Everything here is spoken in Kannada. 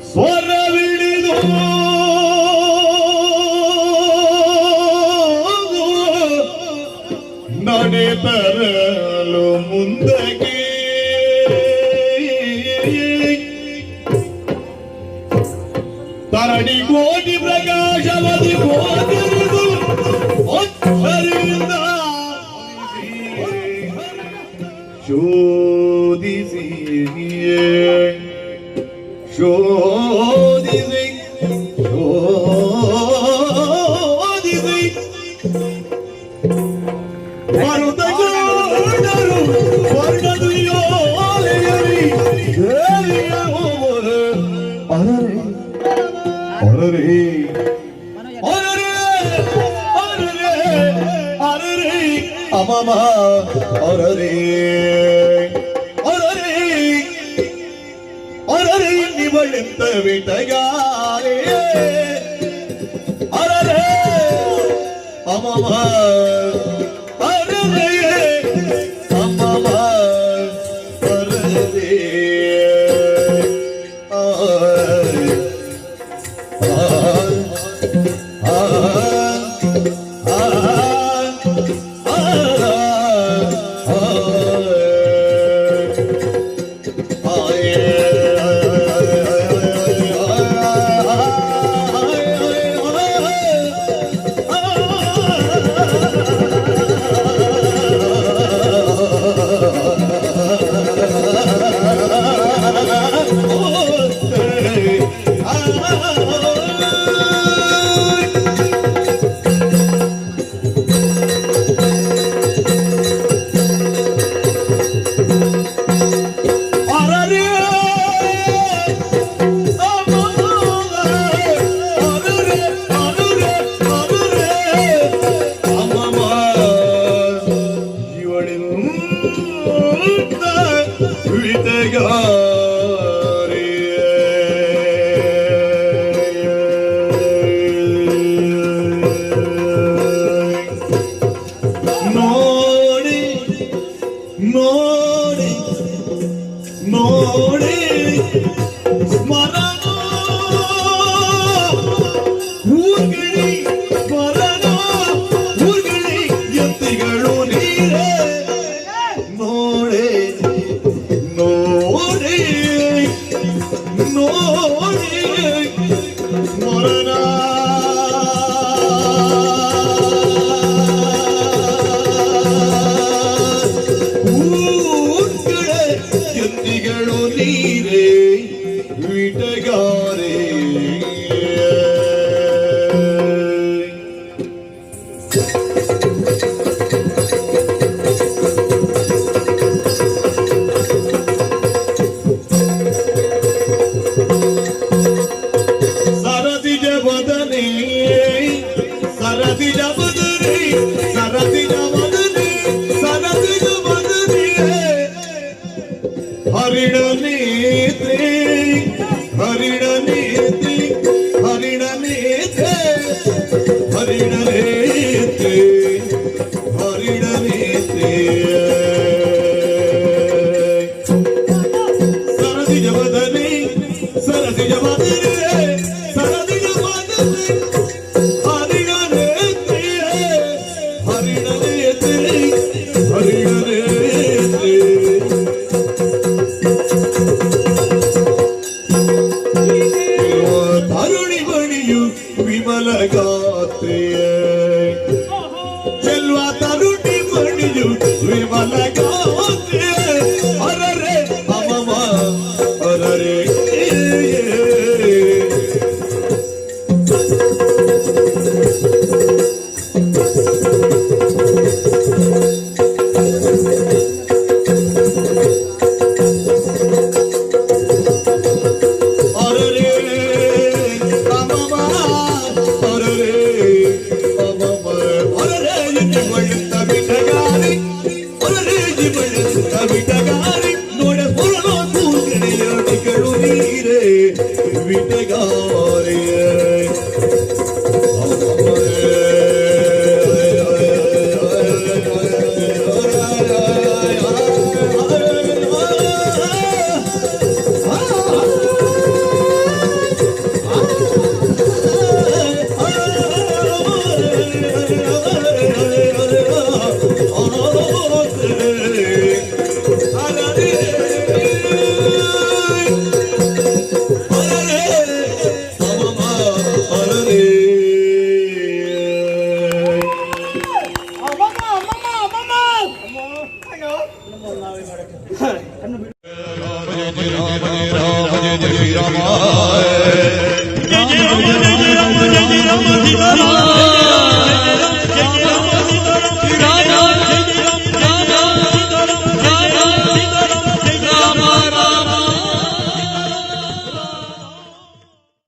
ಸ್ವರವಿಡಿದು ನಡೆ ತರಲು ಮುಂದಕ್ಕೆ ತರಡಿ ಕೋಟಿ ಪ್ರಕಾಶವದಿ ಹೋದಿರುವುದು ಅಕ್ಷರದಿಂದ ಶೋಧಿಸಿ ಶೋಧಿಸಿ ಶೋಧಿಸಿ ಮರುತಗೊಂಡರು ವರ್ಣದುಯೋಲೆಯರಿ ದೇವಿಯ ಹೋಮರು ಅರರೆ ಅರರೆ ಅರರೆ ಅರರೆ ಅರರೆ ಅಮಮ ಅರರೆ ಅರರೆ ಅರರೆ ನಿವಳೆಂತ ವಿಟಗಾರೆ ಅರರೆ ಅಮಮ ಅರರೆ ಅಮಮ ಅರರೆ ನೋಡಿ ನೋಡಿ ಸ್ಮರಣ ಊರ್ಗಿಳಿ ಸ್ಮರಣ ಊರ್ಗಿಳಿ ಎತ್ತಿಗಳು ನೀರೇ ನೋಡಿ ನೋಡಿ ನೋಡಿ ಸ್ಮರಣ ಎತ್ತಿಗಳು ನೀರೇ ವಿಟಗಾರೆ ಸರದಿ ಜಬದನೆ ಸರದಿ ಜಬದನೆ ಸರದಿ ಜಬದನೆ ಸರದಿ ಜಬದನೆ ಹರಿಣ ನೇತ್ರೆ ಹರಿಣ ನೇತ್ರೆ ಹರಿಣ ನೇತ್ರೆ ಹರಿಣ ನೇತ್ರೆ ಹರಿಣ ನೇತ್ರೆ ಸರದಿ ಜಬದನೆ ಸರದಿ ಜಬದನೆ ಸರದಿ ಜಬದನೆ ಹರಿಣ ನೇತ್ರೆ ಹರಿಣ ನೇತ್ರೆ ಹರಿಣ ನೇತ್ರೆ ತರುಣಿ ಬಣಿಯು ವಿಮಲ ಗಾತ್ರೆಯ ಚೆಲ್ವ ತರುಣಿ ಬಣಿಯು ವಿಮಲ ಗಾತ್ರೆ